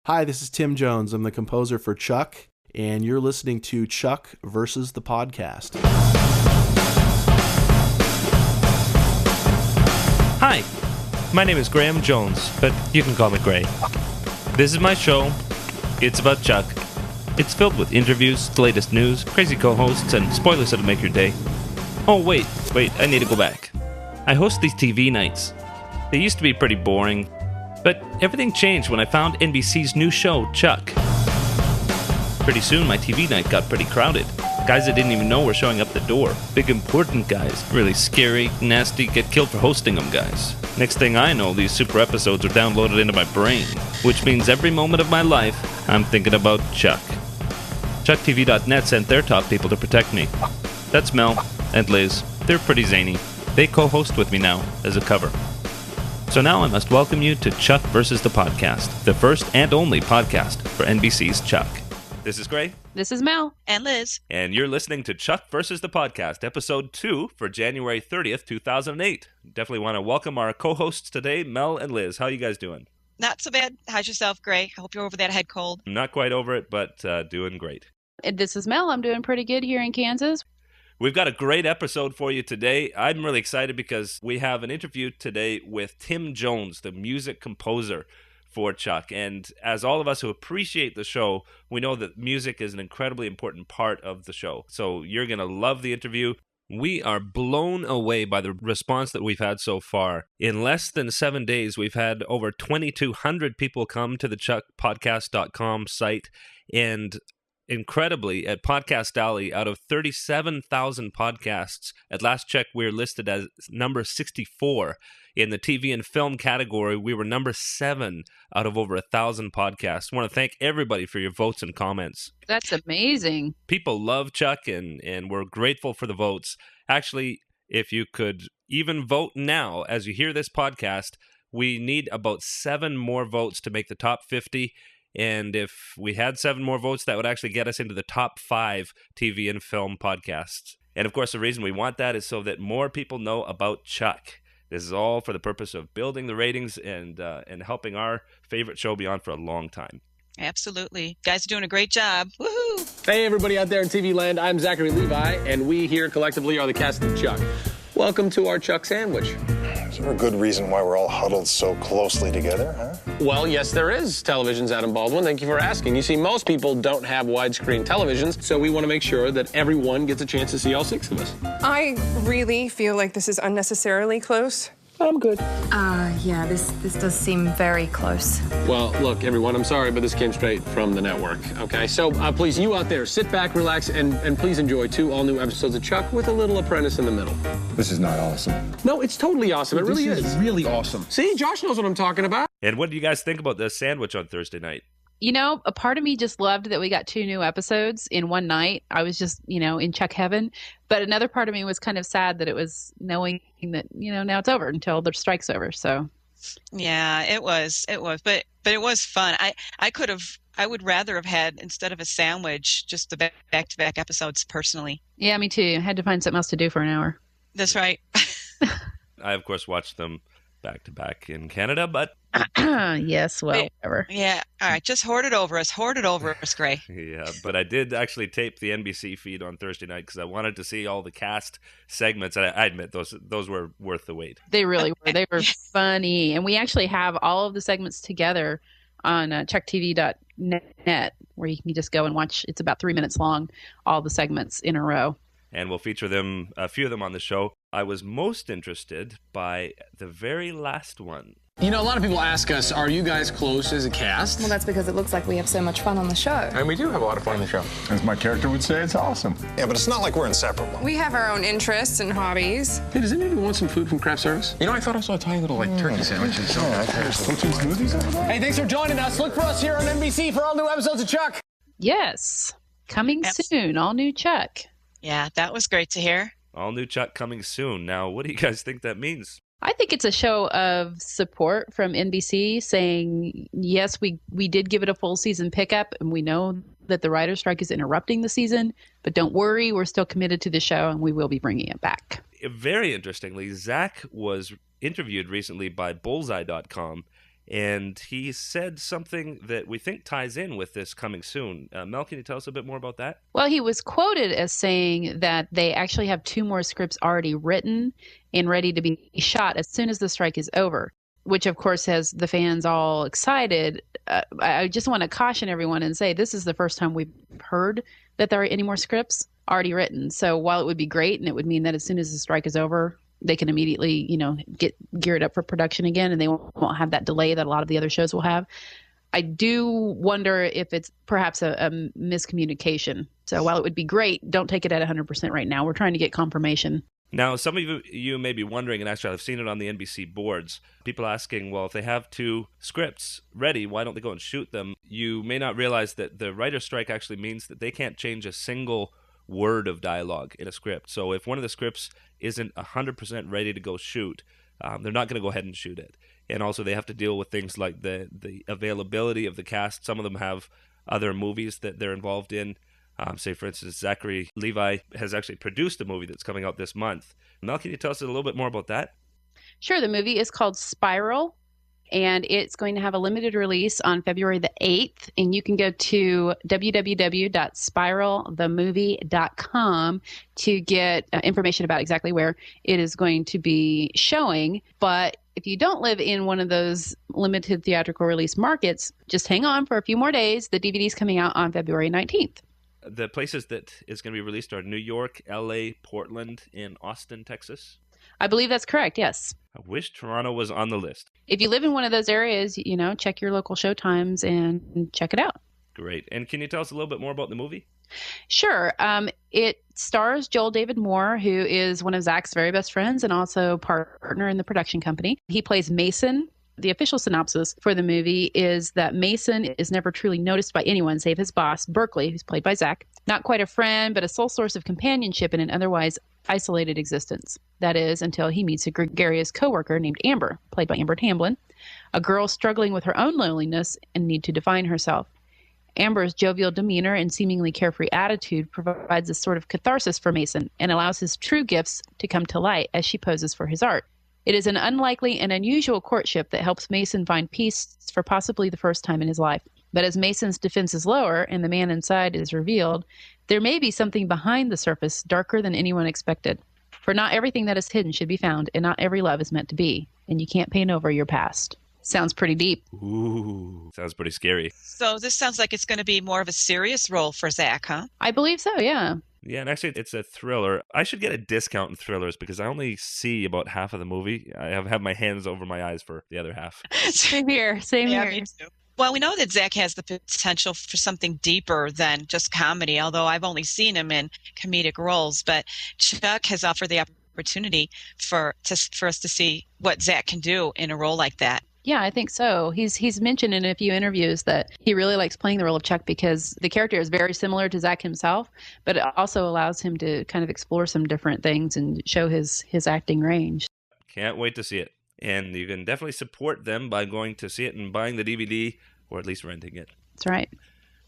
Hi, this is Tim Jones. I'm the composer for Chuck, and you're listening to Chuck versus the Podcast. Hi, my name is Graham Jones, but you can call me Gray. This is my show. It's about Chuck. It's filled with interviews, the latest news, crazy co-hosts, and spoilers that'll make your day. Oh, wait, I need to go back. I host these TV nights. They used to be pretty boring, but everything changed when I found NBC's new show, Chuck. Pretty soon, my TV night got pretty crowded. Guys I didn't even know were showing up the door. Big, important guys. Really scary, nasty, get killed for hosting them guys. Next thing I know, these super episodes are downloaded into my brain, which means every moment of my life, I'm thinking about Chuck. ChuckTV.net sent their top people to protect me. That's Mel and Liz. They're pretty zany. They co-host with me now as a cover. So now I must welcome you to Chuck versus the Podcast, the first and only podcast for NBC's Chuck. This is Gray. This is Mel. And Liz. And you're listening to Chuck versus the Podcast, episode 2 for January 30th, 2008. Definitely want to welcome our co-hosts today, Mel and Liz. How you guys doing? Not so bad. How's yourself, Gray? I hope you're over that head cold. I'm not quite over it, but doing great. And this is Mel. I'm doing pretty good here in Kansas. We've got a great episode for you today. I'm really excited because we have an interview today with Tim Jones, the music composer for Chuck. And as all of us who appreciate the show, we know that music is an incredibly important part of the show. So you're going to love the interview. We are blown away by the response that we've had so far. In less than 7 days, we've had over 2,200 people come to the chuckpodcast.com site, and incredibly, at Podcast Alley, out of 37,000 podcasts, at last check, we're listed as number 64. In the TV and film category, we were number 7 out of over 1,000 podcasts. I want to thank everybody for your votes and comments. That's amazing. People love Chuck, and we're grateful for the votes. Actually, if you could even vote now as you hear this podcast, we need about 7 more votes to make the top 50. And if we had 7 more votes, that would actually get us into the top 5 TV and film podcasts. And of course, the reason we want that is so that more people know about Chuck. This is all for the purpose of building the ratings and helping our favorite show be on for a long time. Absolutely. You guys are doing a great job. Woohoo! Hey, everybody out there in TV land. I'm Zachary Levi, and we here collectively are the cast of Chuck. Welcome to our Chuck sandwich. Is there a good reason why we're all huddled so closely together, huh? Well, yes, there is. Television's Adam Baldwin. Thank you for asking. You see, most people don't have widescreen televisions, so we want to make sure that everyone gets a chance to see all 6 of us. I really feel like this is unnecessarily close. I'm good. Yeah, this does seem very close. Well, look, everyone, I'm sorry, but this came straight from the network, okay? So, please, you out there, sit back, relax, and please enjoy 2 all-new episodes of Chuck with a little apprentice in the middle. This is not awesome. No, it's totally awesome. It really is. Really awesome. See, Josh knows what I'm talking about. And what do you guys think about the sandwich on Thursday night? You know, a part of me just loved that we got 2 new episodes in one night. I was just, in Chuck heaven. But another part of me was kind of sad that it was knowing that, now it's over until the strike's over. So, yeah, it was. But it was fun. I would rather have had, instead of a sandwich, just the back-to-back episodes personally. Yeah, me too. I had to find something else to do for an hour. That's right. I, of course, watched them back-to-back in Canada, but... Yes, well, whatever. Yeah, all right, just hoard it over us, Gray. Yeah, but I did actually tape the NBC feed on Thursday night because I wanted to see all the cast segments, and I admit those were worth the wait. They really were. They were funny, and we actually have all of the segments together on ChuckTV.net, where you can just go and watch. It's about 3 minutes long, all the segments in a row. And we'll feature a few of them on the show. I was most interested by the very last one. You know, a lot of people ask us, are you guys close as a cast? Well, that's because it looks like we have so much fun on the show. And we do have a lot of fun on the show. As my character would say, it's awesome. Yeah, but it's not like we're inseparable. We have our own interests and hobbies. Hey, does anybody want some food from craft service? You know, I thought I saw a tiny little, turkey sandwiches. Coaching smoothies over there? Hey, thanks for joining us. Look for us here on NBC for all new episodes of Chuck. Yes, coming soon, all new Chuck. Yeah, that was great to hear. All new Chuck coming soon. Now, what do you guys think that means? I think it's a show of support from NBC saying, yes, we did give it a full season pickup, and we know that the writer's strike is interrupting the season, but don't worry, we're still committed to the show, and we will be bringing it back. Very interestingly, Zach was interviewed recently by Bullseye.com, And he said something that we think ties in with this coming soon. Mel, can you tell us a bit more about that? Well, he was quoted as saying that they actually have 2 more scripts already written and ready to be shot as soon as the strike is over, which of course has the fans all excited. I just want to caution everyone and say this is the first time we've heard that there are any more scripts already written. So while it would be great and it would mean that as soon as the strike is over, they can immediately, get geared up for production again, and they won't have that delay that a lot of the other shows will have. I do wonder if it's perhaps a miscommunication. So while it would be great, don't take it at 100% right now. We're trying to get confirmation. Now, some of you may be wondering, and actually I've seen it on the NBC boards, people asking, well, if they have 2 scripts ready, why don't they go and shoot them? You may not realize that the writer's strike actually means that they can't change a single word of dialogue in a script. So if one of the scripts isn't 100% ready to go shoot, they're not going to go ahead and shoot it. And also they have to deal with things like the availability of the cast. Some of them have other movies that they're involved in. Say, for instance, Zachary Levi has actually produced a movie that's coming out this month. Mel, can you tell us a little bit more about that? Sure. The movie is called Spiral, and it's going to have a limited release on February the 8th. And you can go to www.spiralthemovie.com to get information about exactly where it is going to be showing. But if you don't live in one of those limited theatrical release markets, just hang on for a few more days. The DVD is coming out on February 19th. The places that is going to be released are New York, LA, Portland, and Austin, Texas. I believe that's correct, yes. I wish Toronto was on the list. If you live in one of those areas, check your local show times and check it out. Great. And can you tell us a little bit more about the movie? Sure. It stars Joel David Moore, who is one of Zach's very best friends and also partner in the production company. He plays Mason. The official synopsis for the movie is that Mason is never truly noticed by anyone save his boss, Berkeley, who's played by Zach. Not quite a friend, but a sole source of companionship in an otherwise isolated existence. That is, until he meets a gregarious coworker named Amber, played by Amber Tamblyn, a girl struggling with her own loneliness and need to define herself. Amber's jovial demeanor and seemingly carefree attitude provides a sort of catharsis for Mason and allows his true gifts to come to light as she poses for his art. It is an unlikely and unusual courtship that helps Mason find peace for possibly the first time in his life. But as Mason's defenses lower and the man inside is revealed, there may be something behind the surface darker than anyone expected. For not everything that is hidden should be found, and not every love is meant to be, and you can't paint over your past. Sounds pretty deep. Ooh, sounds pretty scary. So this sounds like it's going to be more of a serious role for Zach, huh? I believe so, yeah. Yeah, and actually it's a thriller. I should get a discount in thrillers because I only see about half of the movie. I have my hands over my eyes for the other half. Same here. Yeah, me too. Well, we know that Zach has the potential for something deeper than just comedy, although I've only seen him in comedic roles. But Chuck has offered the opportunity for us to see what Zach can do in a role like that. Yeah, I think so. He's mentioned in a few interviews that he really likes playing the role of Chuck because the character is very similar to Zach himself, but it also allows him to kind of explore some different things and show his acting range. Can't wait to see it. And you can definitely support them by going to see it and buying the DVD or at least renting it. That's right.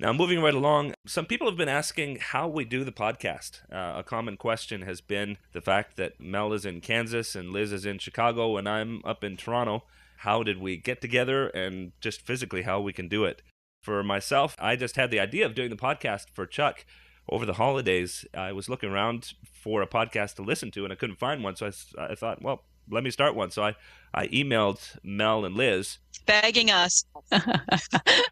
Now, moving right along, some people have been asking how we do the podcast. A common question has been the fact that Mel is in Kansas and Liz is in Chicago and I'm up in Toronto. How did we get together and just physically how we can do it? For myself, I just had the idea of doing the podcast for Chuck over the holidays. I was looking around for a podcast to listen to and I couldn't find one. So I thought, well, let me start one. So I emailed Mel and Liz. Begging us.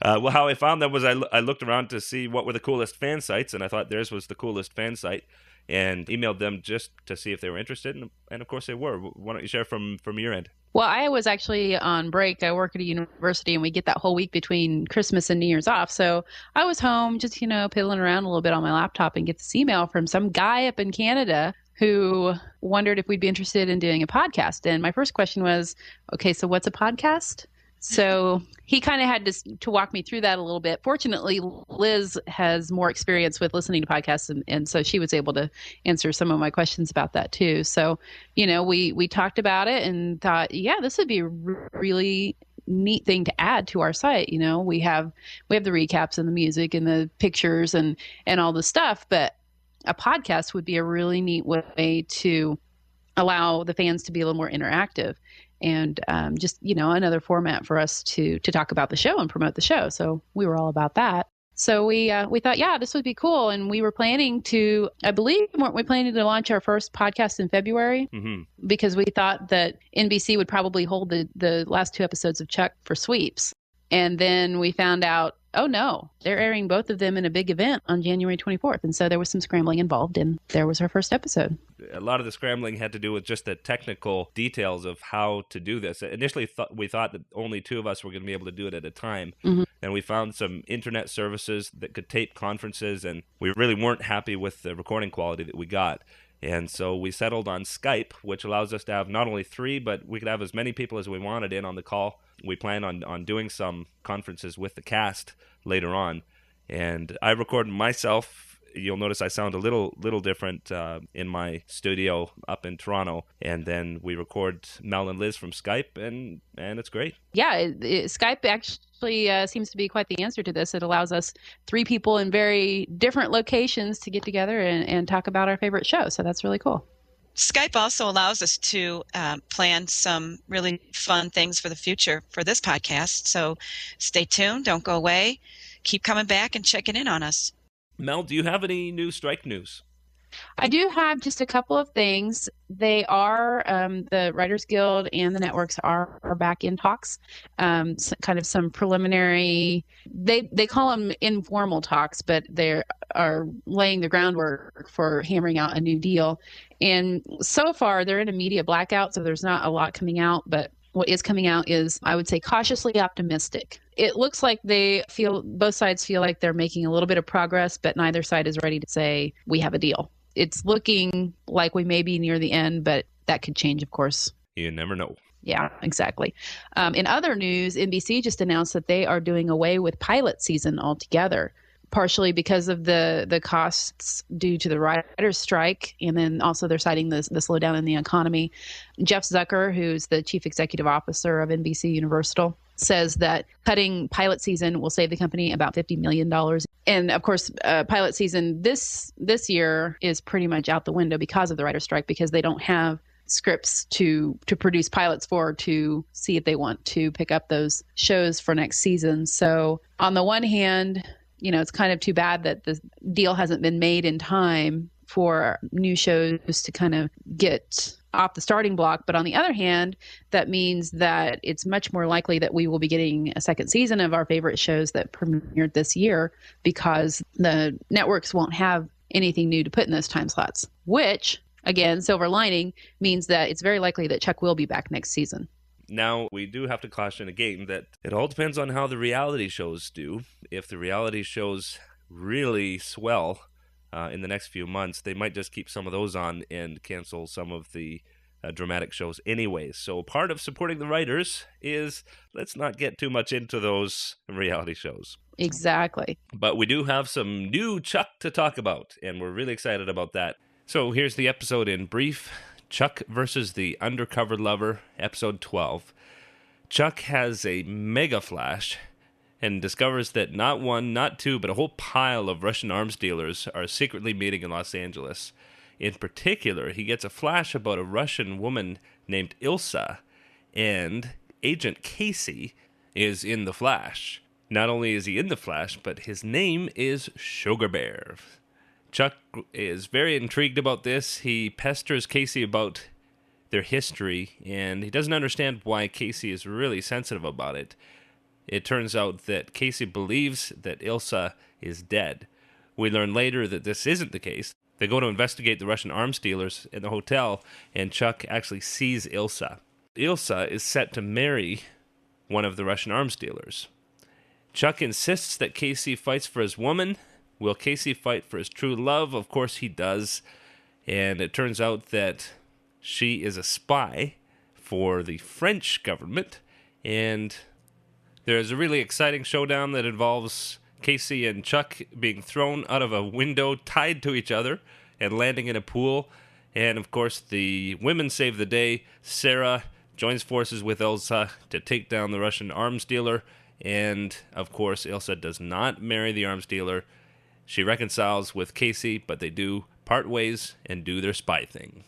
Well, how I found them was I looked around to see what were the coolest fan sites, and I thought theirs was the coolest fan site, and emailed them just to see if they were interested, and of course they were. Why don't you share from your end? Well, I was actually on break. I work at a university, and we get that whole week between Christmas and New Year's off. So I was home just, piddling around a little bit on my laptop and get this email from some guy up in Canada who wondered if we'd be interested in doing a podcast. And my first question was, okay, so what's a podcast? So he kind of had to walk me through that a little bit. Fortunately, Liz has more experience with listening to podcasts, and so she was able to answer some of my questions about that too. So, we talked about it and thought, yeah, this would be a really neat thing to add to our site. We have the recaps and the music and the pictures and all the stuff, but a podcast would be a really neat way to allow the fans to be a little more interactive. and just, another format for us to talk about the show and promote the show. So we were all about that. So we thought, yeah, this would be cool. And we were planning to, I believe, weren't we planning to launch our first podcast in February? Mm-hmm. Because we thought that NBC would probably hold the last 2 episodes of Chuck for sweeps. And then we found out, oh no, they're airing both of them in a big event on January 24th. And so there was some scrambling involved, and there was our first episode. A lot of the scrambling had to do with just the technical details of how to do this. Initially, we thought that only 2 of us were going to be able to do it at a time. Mm-hmm. And we found some internet services that could tape conferences, and we really weren't happy with the recording quality that we got. And so we settled on Skype, which allows us to have not only 3, but we could have as many people as we wanted in on the call. We plan on doing some conferences with the cast later on. And I recorded myself. You'll notice I sound a little different in my studio up in Toronto. And then we record Mel and Liz from Skype, and it's great. Yeah, Skype actually seems to be quite the answer to this. It allows us 3 people in very different locations to get together and talk about our favorite show. So that's really cool. Skype also allows us to plan some really fun things for the future for this podcast. So stay tuned. Don't go away. Keep coming back and checking in on us. Mel, do you have any new strike news? I do have just a couple of things. They are, the Writers Guild and the networks are back in talks. Kind of some preliminary, they call them informal talks, but they are laying the groundwork for hammering out a new deal. And so far, they're in a media blackout, so there's not a lot coming out, but what is coming out is, I would say, cautiously optimistic. It looks like both sides feel like they're making a little bit of progress, but neither side is ready to say, we have a deal. It's looking like we may be near the end, but that could change, of course. You never know. Yeah, exactly. In other news, NBC just announced that they are doing away with pilot season altogether, partially because of the costs due to the writers' strike, and then also they're citing the slowdown in the economy. Jeff Zucker, who's the chief executive officer of NBC Universal, says that cutting pilot season will save the company about $50 million. And of course, pilot season this year is pretty much out the window because of the writer's strike, because they don't have scripts to produce pilots for, to see if they want to pick up those shows for next season. So on the one hand, it's kind of too bad that the deal hasn't been made in time for new shows to kind of get off the starting block. But on the other hand, that means that it's much more likely that we will be getting a second season of our favorite shows that premiered this year, because the networks won't have anything new to put in those time slots, which, again, silver lining, means that it's very likely that Chuck will be back next season. Now, we do have to caution again that it all depends on how the reality shows do. If the reality shows really swell in the next few months, they might just keep some of those on and cancel some of the dramatic shows anyways. So part of supporting the writers is, let's not get too much into those reality shows. Exactly. But we do have some new Chuck to talk about, and we're really excited about that. So here's the episode in brief. Chuck versus the Undercover Lover, episode 12. Chuck has a mega flash and discovers that not one, not two, but a whole pile of Russian arms dealers are secretly meeting in Los Angeles. In particular, he gets a flash about a Russian woman named Ilsa, and Agent Casey is in the flash. Not only is he in the flash, but his name is Sugar Bear. Chuck is very intrigued about this. He pesters Casey about their history, and he doesn't understand why Casey is really sensitive about it. It turns out that Casey believes that Ilsa is dead. We learn later that this isn't the case. They go to investigate the Russian arms dealers in the hotel, and Chuck actually sees Ilsa. Ilsa is set to marry one of the Russian arms dealers. Chuck insists that Casey fights for his woman. Will Casey fight for his true love? Of course he does. And it turns out that she is a spy for the French government. And there's a really exciting showdown that involves Casey and Chuck being thrown out of a window, tied to each other, and landing in a pool. And of course the women save the day. Sarah joins forces with Ilsa to take down the Russian arms dealer. And of course Ilsa does not marry the arms dealer. She reconciles with Casey, but they do part ways and do their spy thing.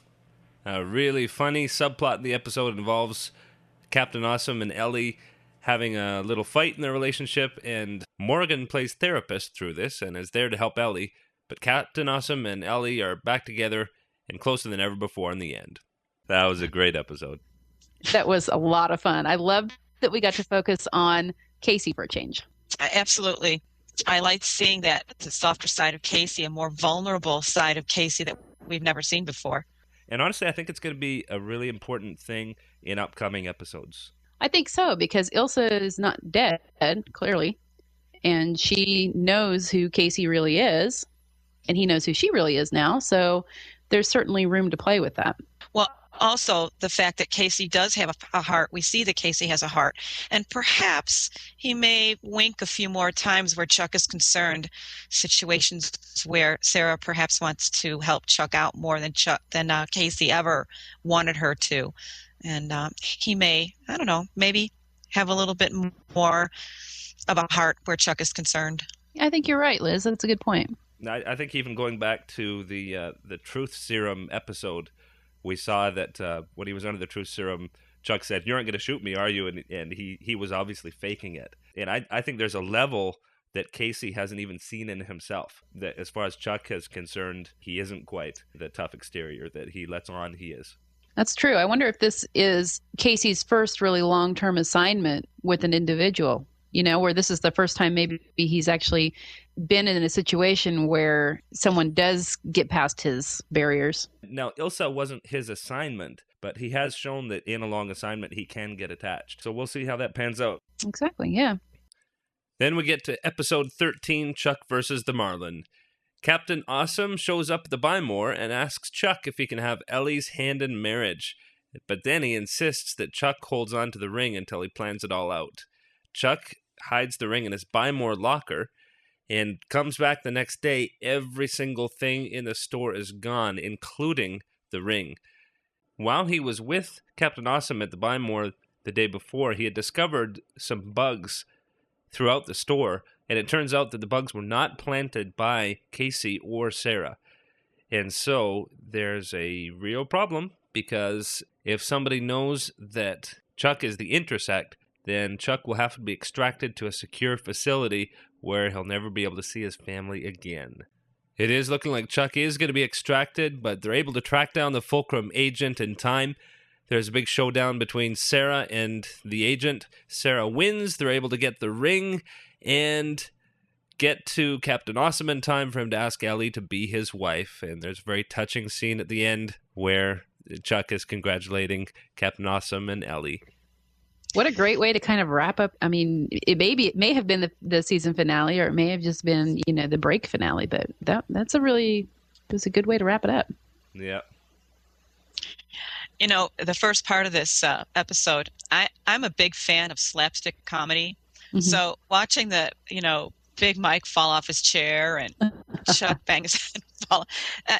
A really funny subplot in the episode involves Captain Awesome and Ellie having a little fight in their relationship, and Morgan plays therapist through this and is there to help Ellie, but Captain Awesome and Ellie are back together and closer than ever before in the end. That was a great episode. That was a lot of fun. I loved that we got to focus on Casey for a change. Absolutely. I like seeing that the softer side of Casey, a more vulnerable side of Casey that we've never seen before. And honestly, I think it's going to be a really important thing in upcoming episodes. I think so, because Ilsa is not dead, clearly, and she knows who Casey really is, and he knows who she really is now, so there's certainly room to play with that. Well, also the fact that Casey does have a heart. We see that Casey has a heart, and perhaps he may wink a few more times where Chuck is concerned, situations where Sarah perhaps wants to help Chuck out more than Casey ever wanted her to. And he may, I don't know, maybe have a little bit more of a heart where Chuck is concerned. I think you're right, Liz. That's a good point. I think even going back to the Truth Serum episode, we saw that when he was under the Truth Serum, Chuck said, "You aren't going to shoot me, are you?" And he was obviously faking it. And I think there's a level that Casey hasn't even seen in himself. That as far as Chuck is concerned, he isn't quite the tough exterior that he lets on he is. That's true. I wonder if this is Casey's first really long-term assignment with an individual, where this is the first time maybe he's actually been in a situation where someone does get past his barriers. Now, Ilsa wasn't his assignment, but he has shown that in a long assignment he can get attached. So we'll see how that pans out. Exactly, yeah. Then we get to episode 13, Chuck versus the Marlin. Captain Awesome shows up at the Buy More and asks Chuck if he can have Ellie's hand in marriage, but then he insists that Chuck holds on to the ring until he plans it all out. Chuck hides the ring in his Buy More locker and comes back the next day. Every single thing in the store is gone, including the ring. While he was with Captain Awesome at the Buy More the day before, he had discovered some bugs throughout the store, and it turns out that the bugs were not planted by Casey or Sarah. And so there's a real problem, because if somebody knows that Chuck is the intersect, then Chuck will have to be extracted to a secure facility where he'll never be able to see his family again. It is looking like Chuck is going to be extracted, but they're able to track down the Fulcrum agent in time. There's a big showdown between Sarah and the agent. Sarah wins. They're able to get the ring and get to Captain Awesome in time for him to ask Ellie to be his wife. And there's a very touching scene at the end where Chuck is congratulating Captain Awesome and Ellie. What a great way to kind of wrap up. I mean, it may have been the season finale, or it may have just been, the break finale, but that's a good way to wrap it up. Yeah. The first part of this episode, I'm a big fan of slapstick comedy. Mm-hmm. So watching the, Big Mike fall off his chair and Chuck bang his head and fall.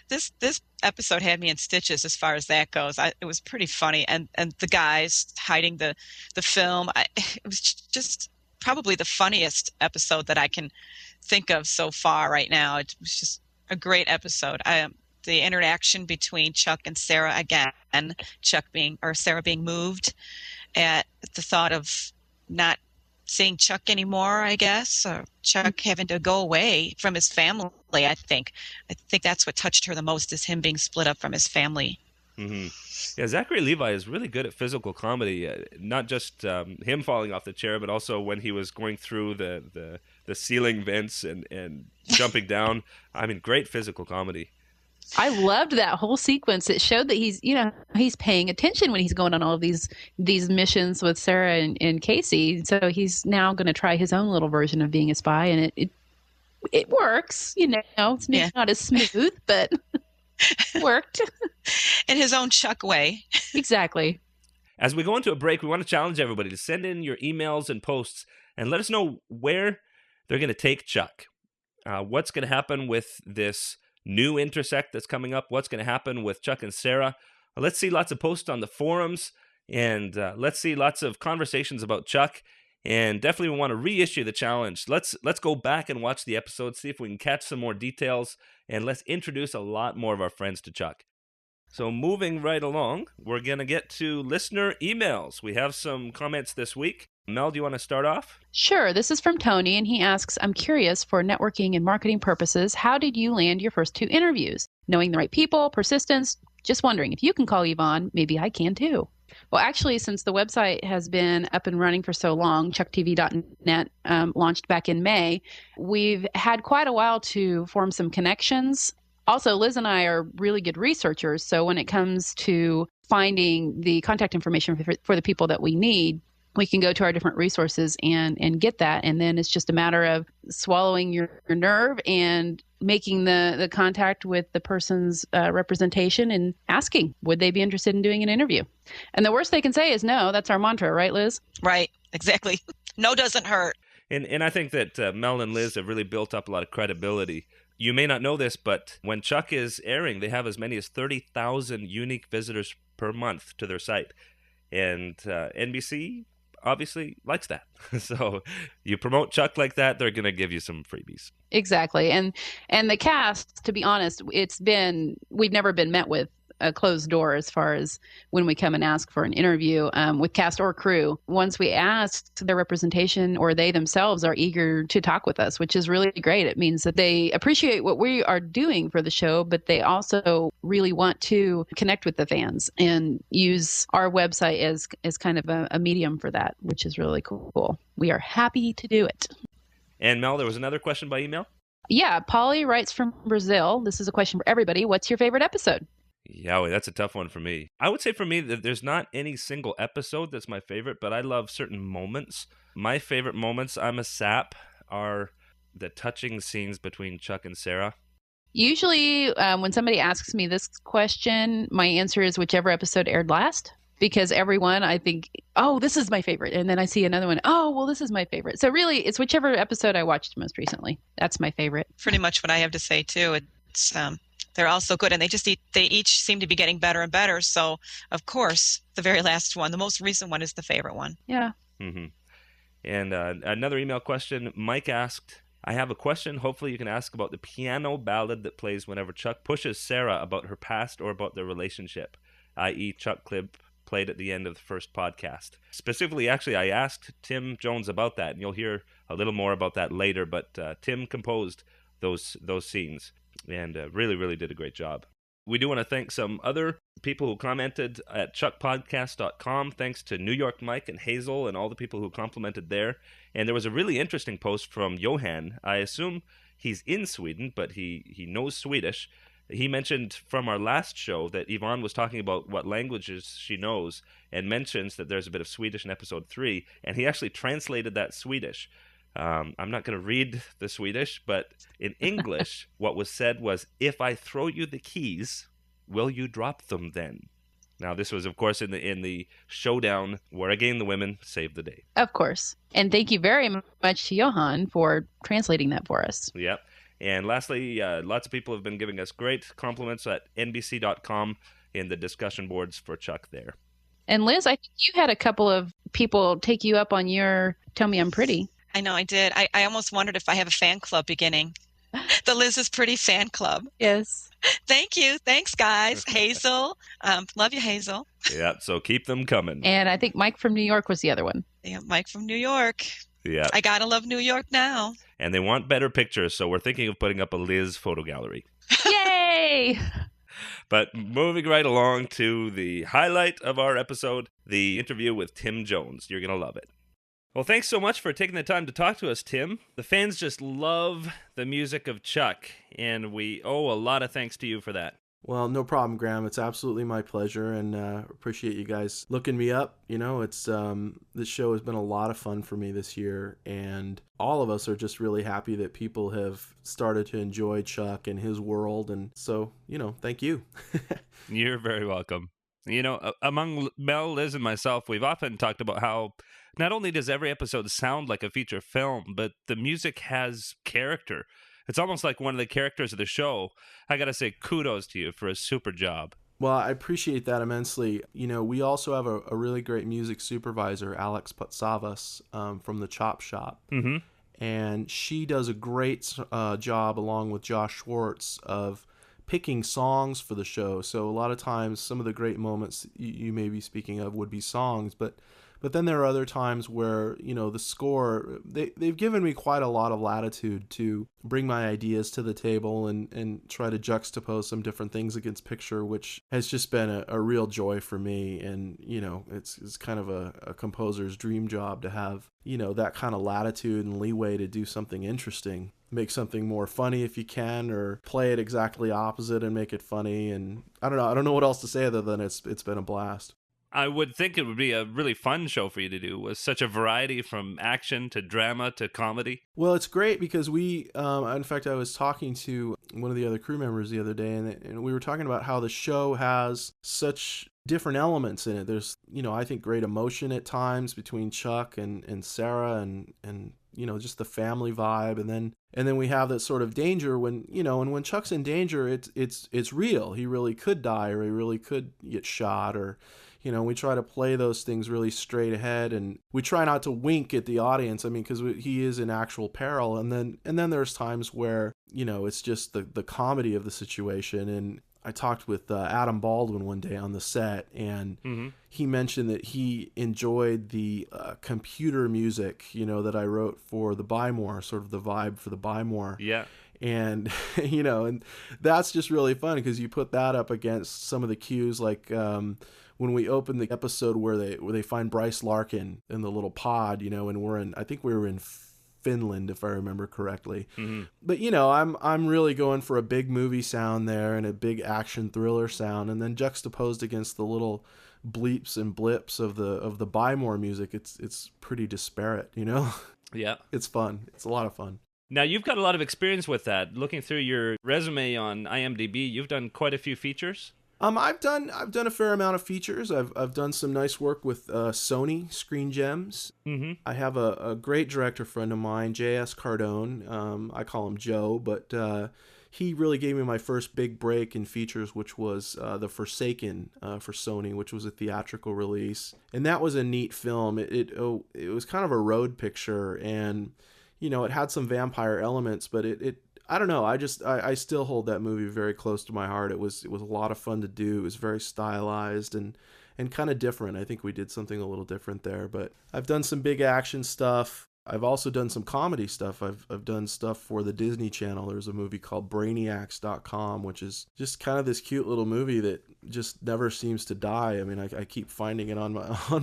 This episode had me in stitches as far as that goes. It was pretty funny. And the guys hiding the film, it was just probably the funniest episode that I can think of so far right now. It was just a great episode. The interaction between Chuck and Sarah again, Sarah being moved at the thought of not seeing Chuck anymore, I guess, or Chuck having to go away from his family. I think that's what touched her the most, is him being split up from his family. Mm-hmm. Yeah, Zachary Levi is really good at physical comedy, not just him falling off the chair, but also when he was going through the ceiling vents and jumping down. I mean, great physical comedy. I loved that whole sequence. It showed that he's paying attention when he's going on all of these missions with Sarah and Casey. So he's now going to try his own little version of being a spy, and it works. It's maybe not as smooth, but it worked in his own Chuck way. Exactly. As we go into a break, we want to challenge everybody to send in your emails and posts and let us know where they're going to take Chuck. What's going to happen with this new intersect that's coming up? What's going to happen with Chuck and Sarah? Let's see lots of posts on the forums, and let's see lots of conversations about Chuck. And definitely we want to reissue the challenge. Let's go back and watch the episode, see if we can catch some more details, and let's introduce a lot more of our friends to Chuck. So moving right along, we're going to get to listener emails. We have some comments this week. Mel, do you want to start off? Sure. This is from Tony, and he asks, I'm curious, for networking and marketing purposes, how did you land your first 2 interviews? Knowing the right people, persistence, just wondering if you can call Yvonne, maybe I can too. Well, actually, since the website has been up and running for so long, chucktv.net launched back in May, we've had quite a while to form some connections. Also, Liz and I are really good researchers, so when it comes to finding the contact information for the people that we need, we can go to our different resources and get that. And then it's just a matter of swallowing your nerve and making the contact with the person's representation and asking, would they be interested in doing an interview? And the worst they can say is no. That's our mantra, right, Liz? Right, exactly. No doesn't hurt. And I think that Mel and Liz have really built up a lot of credibility. You may not know this, but when Chuck is airing, they have as many as 30,000 unique visitors per month to their site. And NBC obviously likes that. So you promote Chuck like that, they're going to give you some freebies. Exactly. And the cast, to be honest, we've never been met with a closed door as far as when we come and ask for an interview with cast or crew. Once we ask their representation, or they themselves are eager to talk with us, which is really great. It means that they appreciate what we are doing for the show, but they also really want to connect with the fans and use our website as kind of a medium for that, which is really cool. We are happy to do it. And Mel, there was another question by email? Yeah, Polly writes from Brazil. This is a question for everybody. What's your favorite episode? Yahweh, that's a tough one for me. I would say for me that there's not any single episode that's my favorite, but I love certain moments. My favorite moments, I'm a sap, are the touching scenes between Chuck and Sarah. Usually when somebody asks me this question, my answer is whichever episode aired last. Because everyone, I think, oh, this is my favorite. And then I see another one, oh, well, this is my favorite. So really, it's whichever episode I watched most recently. That's my favorite. Pretty much what I have to say, too. It's they're all so good, and they each seem to be getting better and better. So, of course, the very last one, the most recent one, is the favorite one. Yeah. Mm-hmm. And another email question. Mike asked, I have a question. Hopefully you can ask about the piano ballad that plays whenever Chuck pushes Sarah about her past or about their relationship, i.e. Chuck clip played at the end of the first podcast. Specifically, actually, I asked Tim Jones about that, and you'll hear a little more about that later, but Tim composed those scenes. And really, really did a great job. We do want to thank some other people who commented at chuckpodcast.com. Thanks to New York Mike and Hazel and all the people who complimented there. And there was a really interesting post from Johan. I assume he's in Sweden, but he knows Swedish. He mentioned from our last show that Yvonne was talking about what languages she knows and mentions that there's a bit of Swedish in episode 3. And he actually translated that Swedish. I'm not going to read the Swedish, but in English, what was said was, if I throw you the keys, will you drop them then? Now, this was, of course, in the showdown where, again, the women saved the day. Of course. And thank you very much to Johan for translating that for us. Yep. And lastly, lots of people have been giving us great compliments at NBC.com in the discussion boards for Chuck there. And Liz, I think you had a couple of people take you up on your Tell Me I'm Pretty. I know I did. I almost wondered if I have a fan club beginning. The Liz is Pretty fan club. Yes. Thank you. Thanks, guys. Hazel. Love you, Hazel. Yeah, so keep them coming. And I think Mike from New York was the other one. Yeah, Mike from New York. Yeah. I gotta love New York now. And they want better pictures, so we're thinking of putting up a Liz photo gallery. Yay! But moving right along to the highlight of our episode, the interview with Tim Jones. You're going to love it. Well, thanks so much for taking the time to talk to us, Tim. The fans just love the music of Chuck, and we owe a lot of thanks to you for that. Well, no problem, Graham. It's absolutely my pleasure, and appreciate you guys looking me up. You know, it's this show has been a lot of fun for me this year, and all of us are just really happy that people have started to enjoy Chuck and his world, and so, you know, thank you. You're very welcome. You know, among Mel, Liz, and myself, we've often talked about how not only does every episode sound like a feature film, but the music has character. It's almost like one of the characters of the show. I got to say kudos to you for a super job. Well, I appreciate that immensely. You know, we also have a really great music supervisor, Alex Patsavas, from the Chop Shop. Mm-hmm. And she does a great job, along with Josh Schwartz, of picking songs for the show. So a lot of times some of the great moments you may be speaking of would be songs, but then there are other times where, the score, they've given me quite a lot of latitude to bring my ideas to the table and try to juxtapose some different things against picture, which has just been a real joy for me. And, it's kind of a composer's dream job to have, that kind of latitude and leeway to do something interesting. Make something more funny if you can, or play it exactly opposite and make it funny. And I don't know what else to say other than it's been a blast. I would think it would be a really fun show for you to do, with such a variety from action to drama to comedy. Well, it's great because in fact, I was talking to one of the other crew members the other day, and we were talking about how the show has such different elements in it. There's, I think great emotion at times between Chuck and Sarah and just the family vibe. And then we have that sort of danger when, and when Chuck's in danger, it's real. He really could die, or he really could get shot, or, we try to play those things really straight ahead, and we try not to wink at the audience. I mean, because he is in actual peril. And then there's times where, it's just the comedy of the situation. And I talked with Adam Baldwin one day on the set, and he mentioned that he enjoyed the computer music, that I wrote for the Buy More, sort of the vibe for the Buy More. Yeah. And, and that's just really fun because you put that up against some of the cues, like when we opened the episode where they find Bryce Larkin in the little pod, and I think we were in Finland, if I remember correctly. But I'm really going for a big movie sound there and a big action thriller sound, and then juxtaposed against the little bleeps and blips of the Buy More music. It's pretty disparate, Yeah, it's fun. It's a lot of fun. Now, you've got a lot of experience with that. Looking through your resume on IMDb, you've done quite a few features. I've done a fair amount of features. I've done some nice work with Sony Screen Gems. I have a great director friend of mine, J.S. Cardone. I call him Joe, but he really gave me my first big break in features, which was The Forsaken for Sony, which was a theatrical release. And that was a neat film. It was kind of a road picture, and it had some vampire elements, but it I don't know. I still hold that movie very close to my heart. It was a lot of fun to do. It was very stylized and kind of different. I think we did something a little different there. But I've done some big action stuff. I've also done some comedy stuff. I've done stuff for the Disney Channel. There's a movie called Brainiacs.com, which is just kind of this cute little movie that just never seems to die. I mean, I keep finding it on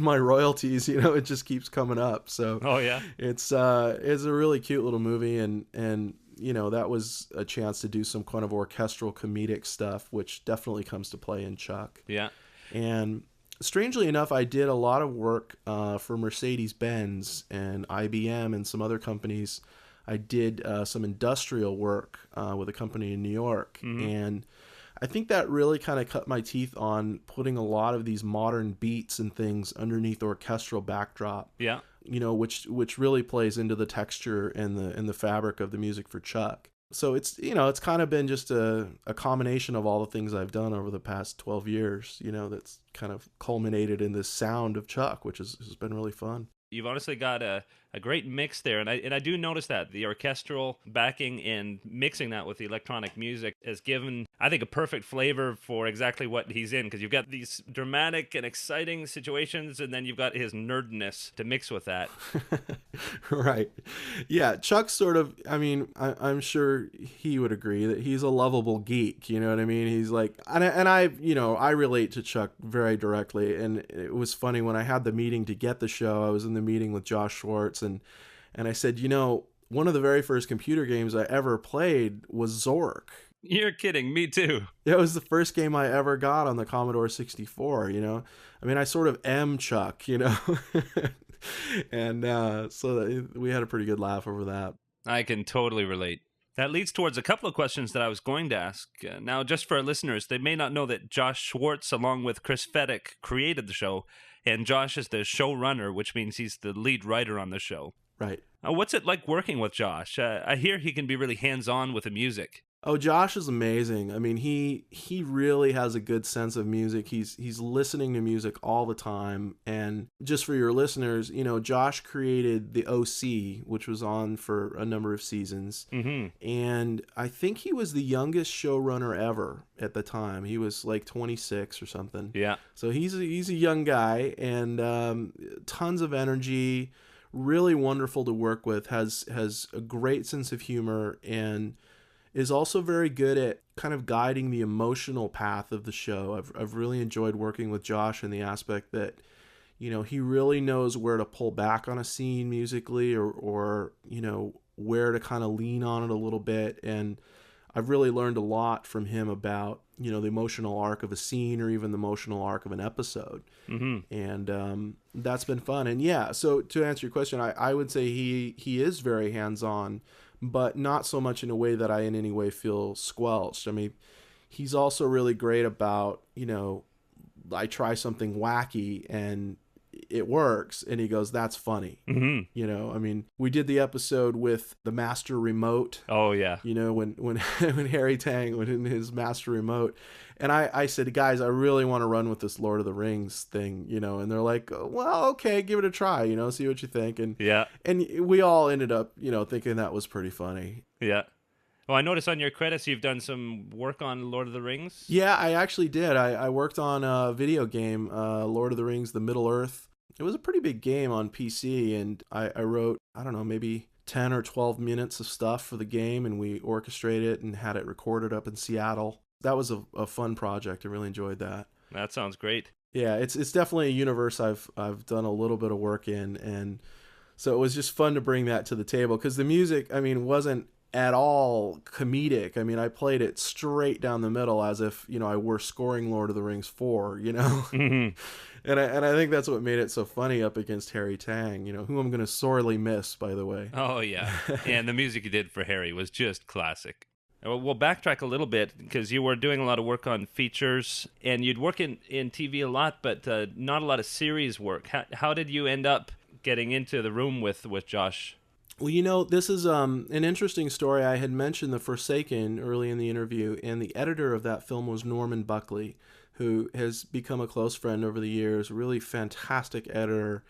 my royalties. It just keeps coming up. So oh yeah, it's a really cute little movie, and that was a chance to do some kind of orchestral comedic stuff, which definitely comes to play in Chuck. Yeah. And strangely enough, I did a lot of work for Mercedes-Benz and IBM and some other companies. I did some industrial work with a company in New York. And I think that really kind of cut my teeth on putting a lot of these modern beats and things underneath orchestral backdrop. Yeah. Which really plays into the texture and the fabric of the music for Chuck. So it's kind of been just a combination of all the things I've done over the past 12 years, that's kind of culminated in this sound of Chuck, which has been really fun. You've honestly got a great mix there, and I do notice that the orchestral backing and mixing that with the electronic music has given, I think, a perfect flavor for exactly what he's in, because you've got these dramatic and exciting situations, and then you've got his nerdness to mix with that. Right. Yeah, Chuck's sort of, I mean, I'm sure he would agree that he's a lovable geek, you know what I mean? He's like, and I relate to Chuck very directly, and it was funny when I had the meeting to get the show. I was in the meeting with Josh Schwartz, and I said, one of the very first computer games I ever played was Zork. You're kidding, me too. It was the first game I ever got on the Commodore 64, I mean, I sort of am Chuck, and so we had a pretty good laugh over that. I can totally relate. That leads towards a couple of questions that I was going to ask. Now, just for our listeners, they may not know that Josh Schwartz, along with Chris Fedek, created the show, and Josh is the showrunner, which means he's the lead writer on the show. Right. What's it like working with Josh? I hear he can be really hands-on with the music. Oh, Josh is amazing. I mean, he really has a good sense of music. He's listening to music all the time. And just for your listeners, Josh created the OC, which was on for a number of seasons. Mm-hmm. And I think he was the youngest showrunner ever at the time. He was like 26 or something. Yeah. So he's a young guy, and tons of energy, really wonderful to work with, has a great sense of humor, and is also very good at kind of guiding the emotional path of the show. I've really enjoyed working with Josh in the aspect that, he really knows where to pull back on a scene musically, or where to kind of lean on it a little bit. And I've really learned a lot from him about, the emotional arc of a scene, or even the emotional arc of an episode. Mm-hmm. And that's been fun. And yeah, so to answer your question, I would say he is very hands-on, but not so much in a way that I in any way feel squelched. I mean, he's also really great about, I try something wacky and it works, and he goes, that's funny. Mm-hmm. I mean, we did the episode with the master remote. Oh yeah. When when Harry Tang went in his master remote, and I said, guys, I really want to run with this Lord of the Rings thing, and they're like, well, okay, give it a try, see what you think. And yeah, and we all ended up, thinking that was pretty funny. Yeah. Well, I noticed on your credits you've done some work on Lord of the Rings. Yeah, I actually did. I worked on a video game, Lord of the Rings, The Middle-earth. It was a pretty big game on PC, and I wrote, I don't know, maybe 10 or 12 minutes of stuff for the game, and we orchestrated it and had it recorded up in Seattle. That was a fun project. I really enjoyed that. That sounds great. Yeah, it's definitely a universe I've done a little bit of work in, and so it was just fun to bring that to the table, because the music, I mean, wasn't at all comedic. I mean, I played it straight down the middle, as if, I were scoring Lord of the Rings 4, Mm-hmm. And I think that's what made it so funny up against Harry Tang, who I'm going to sorely miss, by the way. Oh yeah. And the music you did for Harry was just classic. We'll backtrack a little bit, because you were doing a lot of work on features, and you'd work in TV a lot, but not a lot of series work. How did you end up getting into the room with Josh? Well, this is an interesting story. I had mentioned The Forsaken early in the interview, and the editor of that film was Norman Buckley, who has become a close friend over the years, really fantastic editor.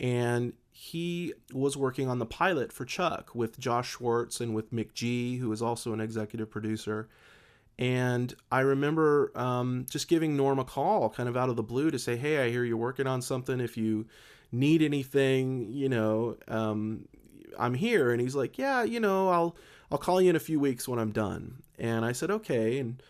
And he was working on the pilot for Chuck with Josh Schwartz and with Mick G, who is also an executive producer. And I remember just giving Norm a call kind of out of the blue to say, hey, I hear you're working on something. If you need anything, I'm here. And he's like, yeah, I'll call you in a few weeks when I'm done. And I said, okay. And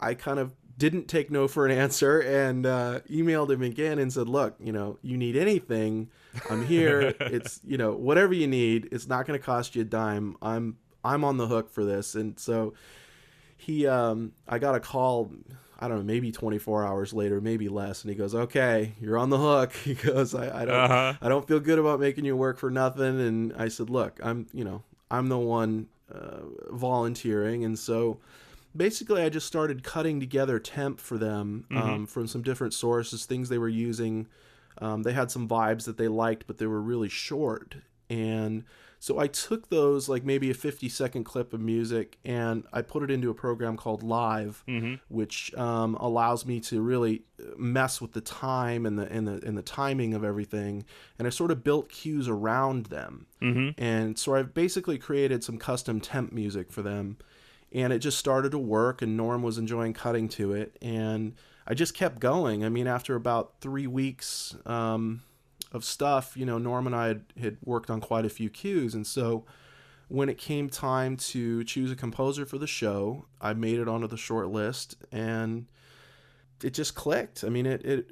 I kind of didn't take no for an answer, and emailed him again and said, look, you need anything, I'm here. It's, whatever you need, it's not going to cost you a dime. I'm on the hook for this. And so I got a call, I don't know, maybe 24 hours later, maybe less. And he goes, okay, you're on the hook. He goes, I don't feel good about making you work for nothing. And I said, look, I'm the one volunteering. And so basically I just started cutting together temp for them from some different sources, things they were using. They had some vibes that they liked, but they were really short. And so I took those, like maybe a 50-second clip of music, and I put it into a program called Live, which allows me to really mess with the time and the timing of everything. And I sort of built cues around them. And so I've basically created some custom temp music for them. And it just started to work, and Norm was enjoying cutting to it. And I just kept going. I mean, after about 3 weeks of stuff, Norm and I had worked on quite a few cues. And so when it came time to choose a composer for the show, I made it onto the short list, and it just clicked. I mean,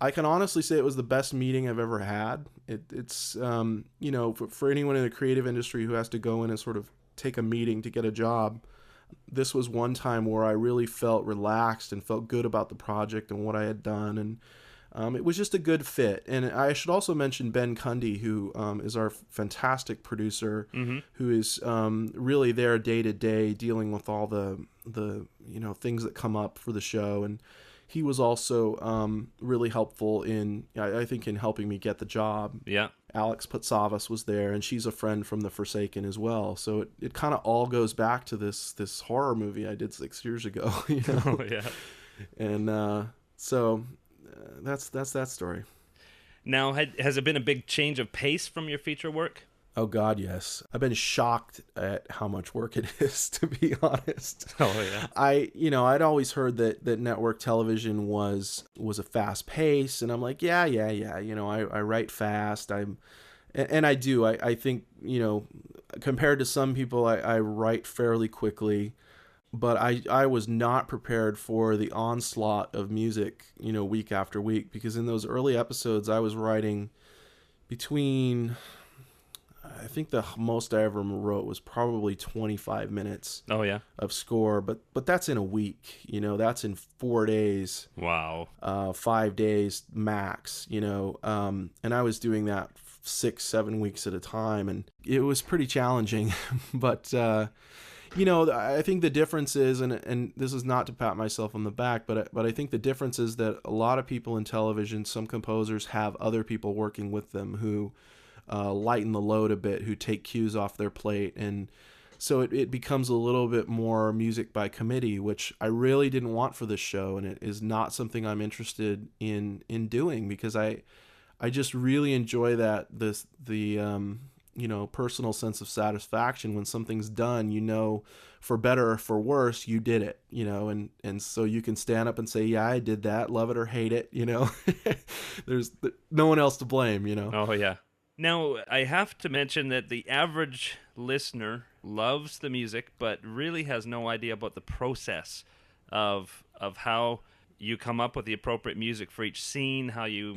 I can honestly say it was the best meeting I've ever had. It's for anyone in the creative industry who has to go in and sort of take a meeting to get a job, this was one time where I really felt relaxed and felt good about the project and what I had done. And it was just a good fit. And I should also mention Ben Cundy, who is our fantastic producer, who is really there day to day dealing with all the things that come up for the show. And he was also really helpful in helping me get the job. Yeah. Alex Patsavas was there, and she's a friend from The Forsaken as well. So it kind of all goes back to this horror movie I did 6 years ago. You know? Oh, yeah. And so that's that story. Now, has it been a big change of pace from your feature work? Oh God, yes. I've been shocked at how much work it is, to be honest. Oh yeah. I'd always heard that network television was a fast pace, and I'm like, yeah. I write fast. And I do. I think, compared to some people, I write fairly quickly, but I was not prepared for the onslaught of music, week after week, because in those early episodes I was writing between, I think the most I ever wrote was probably 25 minutes. Oh yeah. Of score, but that's in a week. That's in 4 days. Wow. 5 days max. And I was doing that 6-7 weeks at a time, and it was pretty challenging. But I think the difference is, and this is not to pat myself on the back, but I think the difference is that a lot of people in television, some composers have other people working with them who lighten the load a bit, who take cues off their plate, and so it becomes a little bit more music by committee, which I really didn't want for this show, and it is not something I'm interested in doing, because I just really enjoy the personal sense of satisfaction when something's done, for better or for worse, you did it, and so you can stand up and say, yeah, I did that, love it or hate it, there's no one else to blame, Oh yeah. Now, I have to mention that the average listener loves the music, but really has no idea about the process of how you come up with the appropriate music for each scene, how you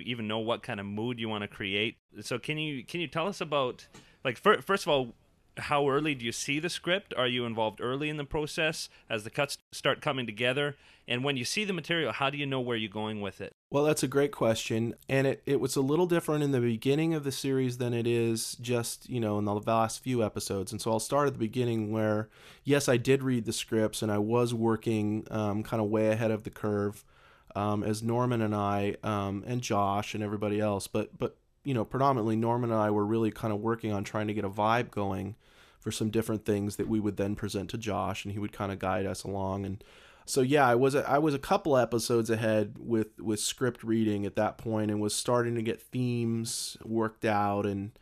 even know what kind of mood you want to create. So can you tell us about, like, first of all, how early do you see the script? Are you involved early in the process as the cuts start coming together? And when you see the material, how do you know where you're going with it? Well, that's a great question. And it was a little different in the beginning of the series than it is just, in the last few episodes. And so I'll start at the beginning where, yes, I did read the scripts and I was working kind of way ahead of the curve as Norman and I and Josh and everybody else. But predominantly Norman and I were really kind of working on trying to get a vibe going for some different things that we would then present to Josh, and he would kind of guide us along. And so, yeah, I was a couple episodes ahead with script reading at that point, and was starting to get themes worked out. And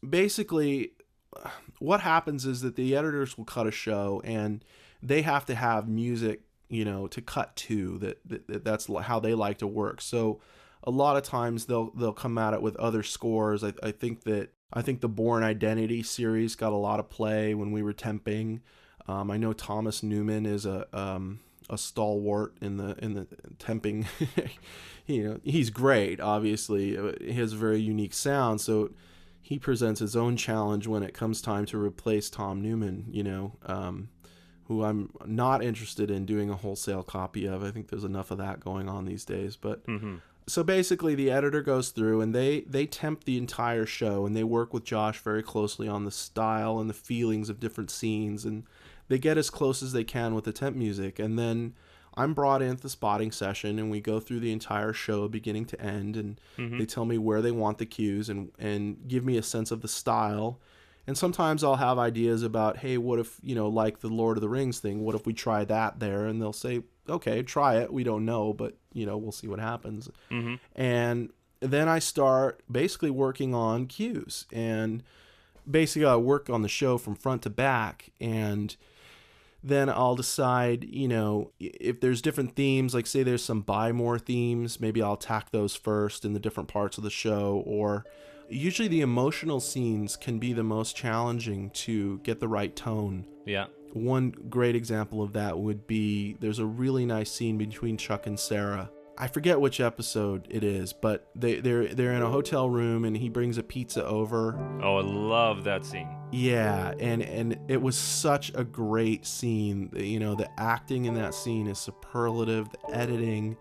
basically what happens is that the editors will cut a show and they have to have music, to cut to, that's how they like to work. So a lot of times they'll come at it with other scores. I think the Bourne Identity series got a lot of play when we were temping. I know Thomas Newman is a stalwart in the temping. He's great. Obviously, he has a very unique sound. So he presents his own challenge when it comes time to replace Tom Newman. Who I'm not interested in doing a wholesale copy of. I think there's enough of that going on these days. But so basically, the editor goes through and they temp the entire show, and they work with Josh very closely on the style and the feelings of different scenes, and they get as close as they can with the temp music. And then I'm brought in at the spotting session, and we go through the entire show beginning to end, and they tell me where they want the cues and give me a sense of the style. And sometimes I'll have ideas about, hey, what if, like the Lord of the Rings thing, what if we try that there? And they'll say, okay, try it. We don't know, but, we'll see what happens. And then I start basically working on cues. And basically I work on the show from front to back. And then I'll decide, if there's different themes, like say there's some buy more themes, maybe I'll attack those first in the different parts of the show. Or usually the emotional scenes can be the most challenging to get the right tone. Yeah. One great example of that would be, there's a really nice scene between Chuck and Sarah. I forget which episode it is, but they're in a hotel room and he brings a pizza over. Oh, I love that scene. Yeah, and it was such a great scene. The acting in that scene is superlative. The editing,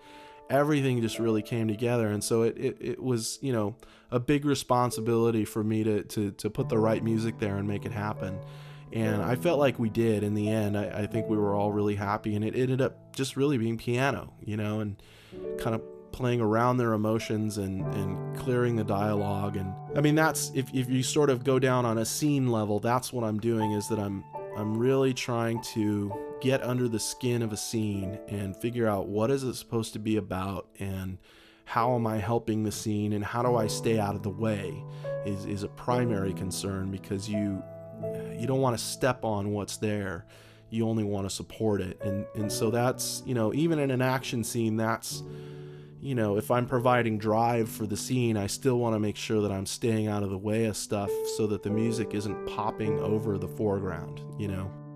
everything just really came together. And so it was, a big responsibility for me to put the right music there and make it happen. And I felt like we did in the end. I think we were all really happy, and it ended up just really being piano, and kind of playing around their emotions and clearing the dialogue. And I mean, that's, if you sort of go down on a scene level, that's what I'm doing, is that I'm really trying to get under the skin of a scene and figure out what is it supposed to be about, and how am I helping the scene, and how do I stay out of the way is a primary concern, because you don't want to step on what's there. You only want to support it. And so that's, even in an action scene, that's, if I'm providing drive for the scene, I still want to make sure that I'm staying out of the way of stuff so that the music isn't popping over the foreground.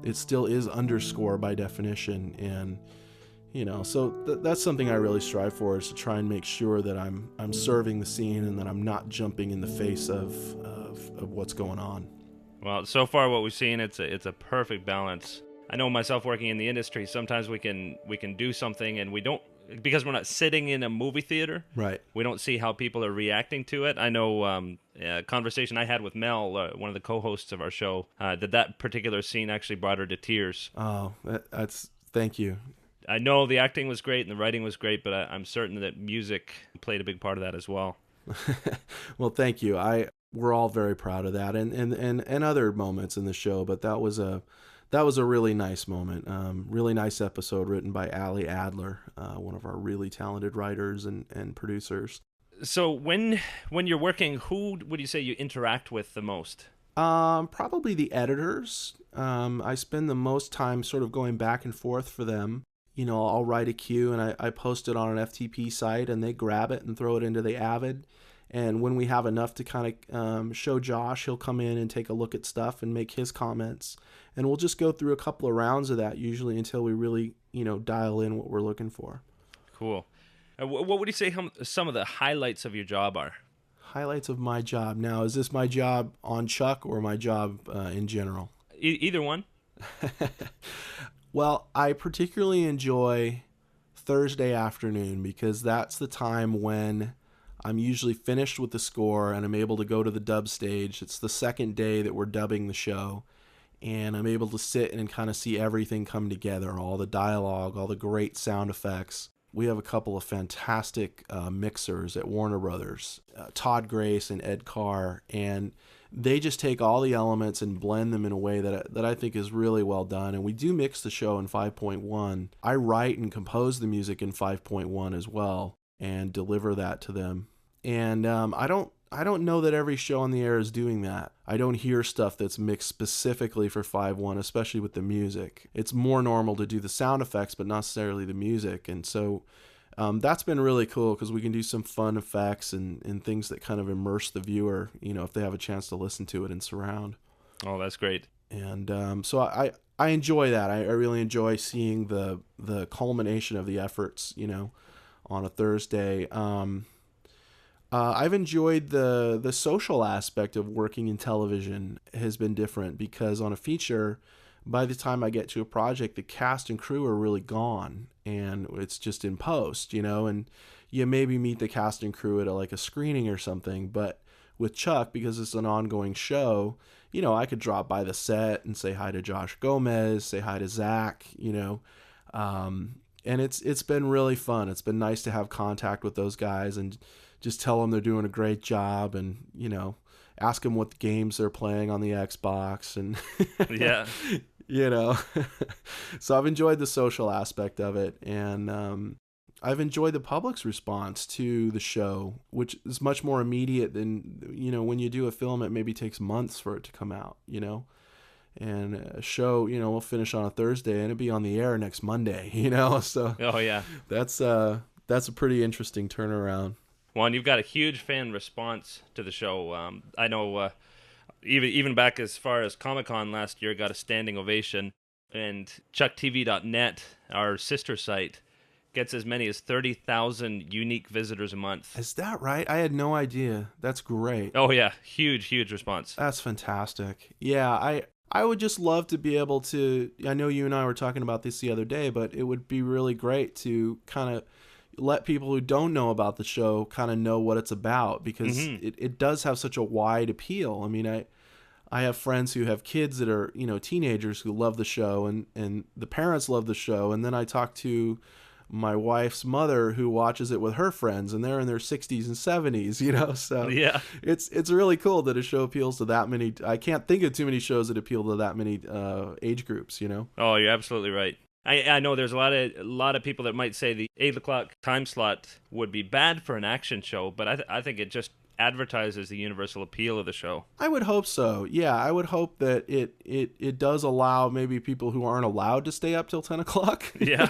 It still is underscore by definition. And, so that's something I really strive for, is to try and make sure that I'm serving the scene and that I'm not jumping in the face of what's going on. Well, so far what we've seen, it's a perfect balance. I know myself, working in the industry, sometimes we can do something and we don't, because we're not sitting in a movie theater. Right. We don't see how people are reacting to it. I know a conversation I had with Mel, one of the co-hosts of our show, that particular scene actually brought her to tears. Oh, that's thank you. I know the acting was great and the writing was great, but I'm certain that music played a big part of that as well. Well, thank you. We're all very proud of that, and other moments in the show, but that was a really nice moment. Really nice episode written by Ali Adler, one of our really talented writers and producers. So when you're working, who would you say you interact with the most? Probably the editors. I spend the most time sort of going back and forth for them. I'll write a cue and I post it on an FTP site, and they grab it and throw it into the Avid. And when we have enough to kind of show Josh, he'll come in and take a look at stuff and make his comments. And we'll just go through a couple of rounds of that usually until we really, dial in what we're looking for. Cool. What would you say some of the highlights of your job are? Highlights of my job. Now, is this my job on Chuck or my job in general? Either one. Well, I particularly enjoy Thursday afternoon, because that's the time when I'm usually finished with the score and I'm able to go to the dub stage. It's the second day that we're dubbing the show, and I'm able to sit and kind of see everything come together, all the dialogue, all the great sound effects. We have a couple of fantastic mixers at Warner Brothers, Todd Grace and Ed Carr, and they just take all the elements and blend them in a way that I think is really well done. And we do mix the show in 5.1. I write and compose the music in 5.1 as well and deliver that to them. And I don't know that every show on the air is doing that. I don't hear stuff that's mixed specifically for 5.1, especially with the music. It's more normal to do the sound effects, but not necessarily the music. And so that's been really cool, because we can do some fun effects and things that kind of immerse the viewer, if they have a chance to listen to it in surround. Oh, that's great. And so I enjoy that. I really enjoy seeing the culmination of the efforts, on a Thursday. I've enjoyed the social aspect of working in television has been different, because on a feature, by the time I get to a project, the cast and crew are really gone, and it's just in post, and you maybe meet the cast and crew at a screening or something. But with Chuck, because it's an ongoing show, I could drop by the set and say hi to Josh Gomez, say hi to Zach, and it's been really fun. It's been nice to have contact with those guys and just tell them they're doing a great job, and ask them what games they're playing on the Xbox, and yeah. So I've enjoyed the social aspect of it, and I've enjoyed the public's response to the show, which is much more immediate than when you do a film, it maybe takes months for it to come out, and a show, we'll finish on a Thursday and it'll be on the air next Monday, so Oh yeah, that's a pretty interesting turnaround. Well, and you've got a huge fan response to the show. I know even back as far as Comic-Con last year, got a standing ovation. And ChuckTV.net, our sister site, gets as many as 30,000 unique visitors a month. Is that right? I had no idea. That's great. Oh, yeah. Huge response. That's fantastic. Yeah, I would just love to be able to... I know you and I were talking about this the other day, but it would be really great to kind of let people who don't know about the show kind of know what it's about, because it does have such a wide appeal. I mean, I have friends who have kids that are, teenagers who love the show, and the parents love the show. And then I talk to my wife's mother who watches it with her friends, and they're in their 60s and 70s, you know. So Yeah. it's really cool that a show appeals to that many. I can't think of too many shows that appeal to that many age groups, you know. Oh, you're absolutely right. I know there's a lot of people that might say the 8 o'clock time slot would be bad for an action show, but I think it just advertises the universal appeal of the show. I would hope so. Yeah, I would hope that it does allow maybe people who aren't allowed to stay up till 10 o'clock. Yeah.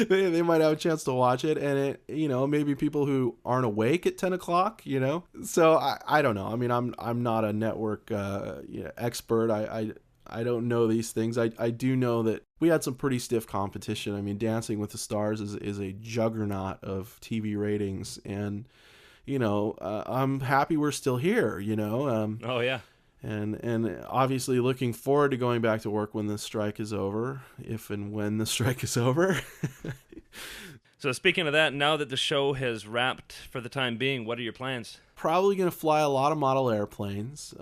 they might have a chance to watch it, and it, you know, maybe people who aren't awake at 10 o'clock, you know. So I don't know. I mean, I'm not a network expert. I don't know these things. I do know that we had some pretty stiff competition. I mean, Dancing with the Stars is a juggernaut of TV ratings, and you know, I'm happy we're still here, you know. Oh, yeah. And obviously looking forward to going back to work when the strike is over, if and when the strike is over. So speaking of that, now that the show has wrapped for the time being, what are your plans? Probably going to fly a lot of model airplanes.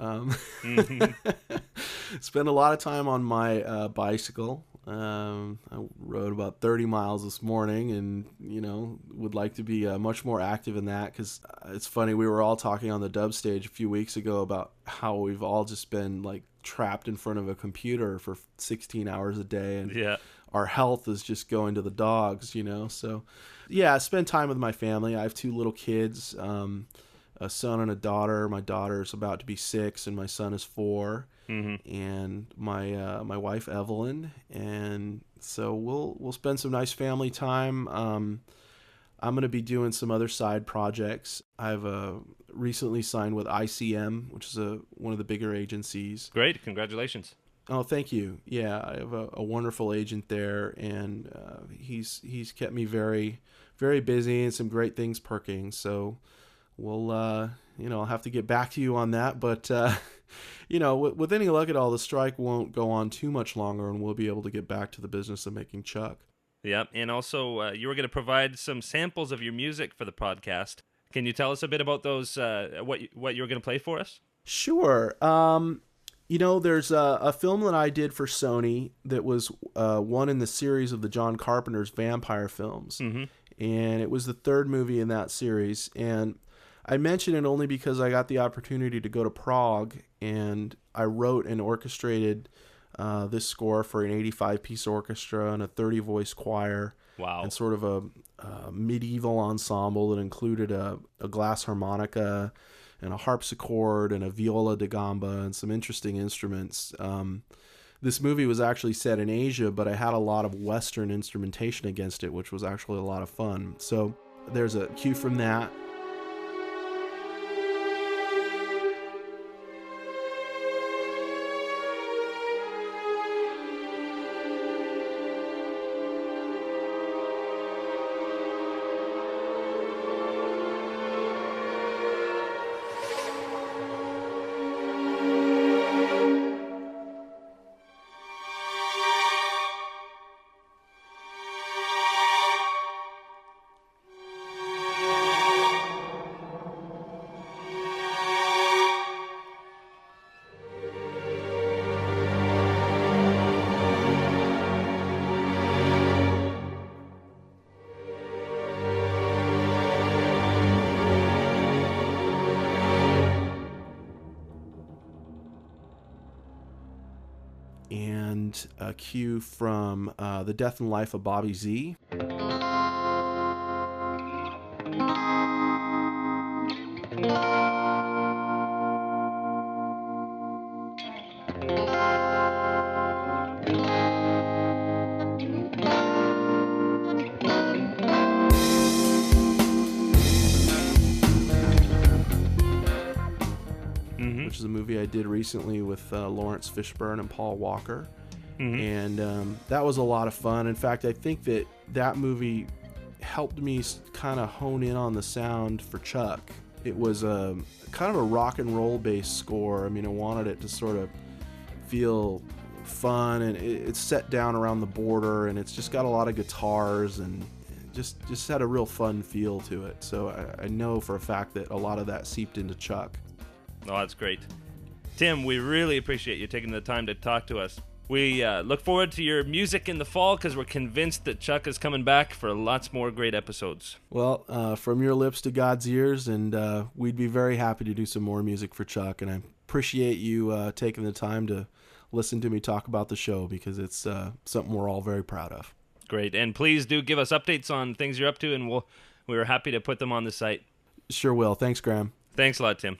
Spend a lot of time on my bicycle. I rode about 30 miles this morning, and, you know, would like to be much more active in that, because it's funny, we were all talking on the dub stage a few weeks ago about how we've all just been, like, trapped in front of a computer for 16 hours a day, and yeah, our health is just going to the dogs, you know. So, yeah, I spend time with my family. I have 2 little kids, a son and a daughter. My daughter's about to be 6, and my son is 4. Mm-hmm. And my wife Evelyn, and so we'll spend some nice family time. I'm going to be doing some other side projects. I've recently signed with ICM, which is one of the bigger agencies. Great, congratulations. Oh, thank you. Yeah, I have a wonderful agent there, and he's kept me very, very busy, and some great things perking. So we'll I'll have to get back to you on that, but with any luck at all, the strike won't go on too much longer, and we'll be able to get back to the business of making Chuck. Yeah, and also you were going to provide some samples of your music for the podcast. Can you tell us a bit about those? What you were going to play for us? Sure. There's a film that I did for Sony that was one in the series of the John Carpenter's vampire films, mm-hmm. and it was the 3rd movie in that series. And I mention it only because I got the opportunity to go to Prague, and I wrote and orchestrated this score for an 85-piece orchestra and a 30-voice choir. Wow. And sort of a medieval ensemble that included a glass harmonica and a harpsichord and a viola da gamba and some interesting instruments. This movie was actually set in Asia, but I had a lot of Western instrumentation against it, which was actually a lot of fun. So there's a cue from that. And a cue from The Death and Life of Bobby Z. Which is a movie I did recently with Lawrence Fishburne and Paul Walker. Mm-hmm. And that was a lot of fun. In fact, I think that movie helped me kind of hone in on the sound for Chuck. It was kind of a rock and roll based score. I mean, I wanted it to sort of feel fun, and it's set down around the border, and it's just got a lot of guitars, and just had a real fun feel to it. So I know for a fact that a lot of that seeped into Chuck. Oh, that's great. Tim, we really appreciate you taking the time to talk to us. We look forward to your music in the fall because we're convinced that Chuck is coming back for lots more great episodes. Well, from your lips to God's ears, and we'd be very happy to do some more music for Chuck, and I appreciate you taking the time to listen to me talk about the show because it's something we're all very proud of. Great, and please do give us updates on things you're up to, and we're happy to put them on the site. Sure will. Thanks, Graham. Thanks a lot, Tim.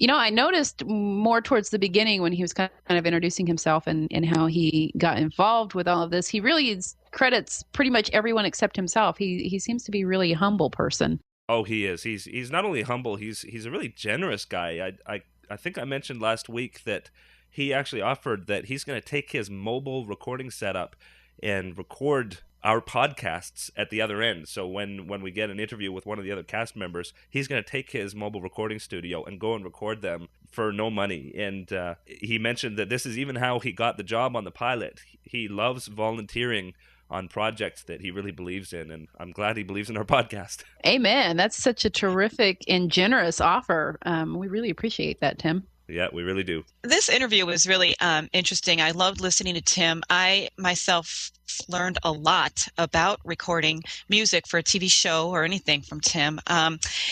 I noticed more towards the beginning when he was kind of introducing himself and how he got involved with all of this. He really credits pretty much everyone except himself. He seems to be really a humble person. Oh, he is. He's not only humble, he's a really generous guy. I think I mentioned last week that he actually offered that he's going to take his mobile recording setup and record our podcasts at the other end. So when we get an interview with one of the other cast members, he's going to take his mobile recording studio and go and record them for no money. And he mentioned that this is even how he got the job on the pilot. He loves volunteering on projects that he really believes in, and I'm glad he believes in our podcast. Amen. That's such a terrific and generous offer. We really appreciate that, Tim. Yeah, we really do. This interview was really interesting. I loved listening to Tim. I myself learned a lot about recording music for a TV show or anything from Tim.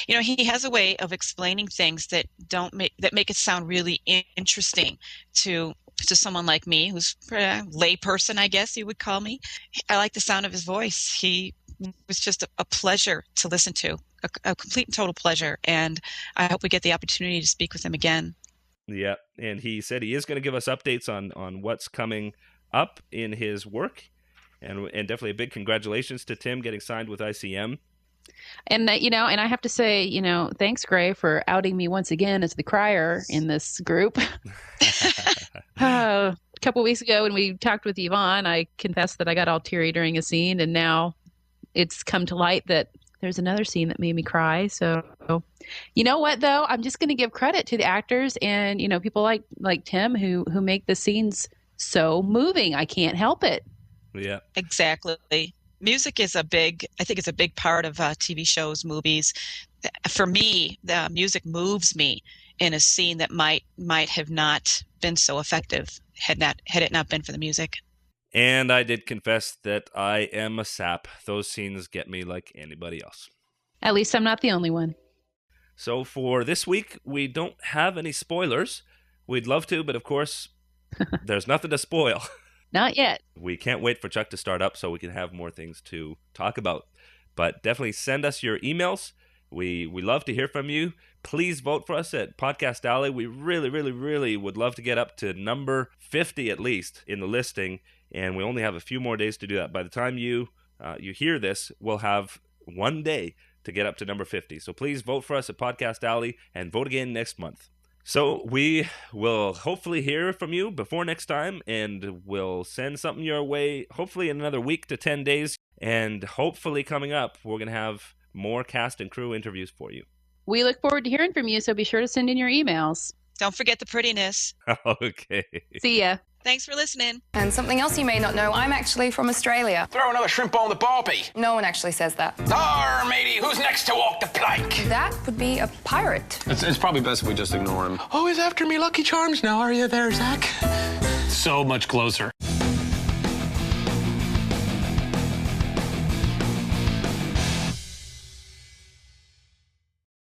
He has a way of explaining things that make it sound really interesting to someone like me, who's a lay person, I guess you would call me. I like the sound of his voice. He was just a pleasure to listen to, a complete and total pleasure. And I hope we get the opportunity to speak with him again. Yeah, and he said he is going to give us updates on what's coming up in his work, and definitely a big congratulations to Tim getting signed with ICM. And and I have to say, thanks, Gray, for outing me once again as the crier in this group. A couple weeks ago when we talked with Yvonne, I confessed that I got all teary during a scene, and now it's come to light that there's another scene that made me cry. So, you know what, though? I'm just going to give credit to the actors and, people like Tim who make the scenes so moving. I can't help it. Yeah, exactly. Music is I think it's a big part of TV shows, movies. For me, the music moves me in a scene that might have not been so effective had it not been for the music. And I did confess that I am a sap. Those scenes get me like anybody else. At least I'm not the only one. So for this week, we don't have any spoilers. We'd love to, but of course, there's nothing to spoil. Not yet. We can't wait for Chuck to start up so we can have more things to talk about. But definitely send us your emails. We love to hear from you. Please vote for us at Podcast Alley. We really, really, really would love to get up to number 50 at least in the listing. And we only have a few more days to do that. By the time you hear this, we'll have one day to get up to number 50. So please vote for us at Podcast Alley and vote again next month. So we will hopefully hear from you before next time, and we'll send something your way hopefully in another week to 10 days. And hopefully coming up, we're going to have more cast and crew interviews for you. We look forward to hearing from you, so be sure to send in your emails. Don't forget the prettiness. Okay. See ya. Thanks for listening. And something else you may not know, I'm actually from Australia. Throw another shrimp on the barbie. No one actually says that. Arr, matey, who's next to walk the plank? That would be a pirate. It's probably best if we just ignore him. Always after me Lucky Charms now, are you there, Zach? So much closer.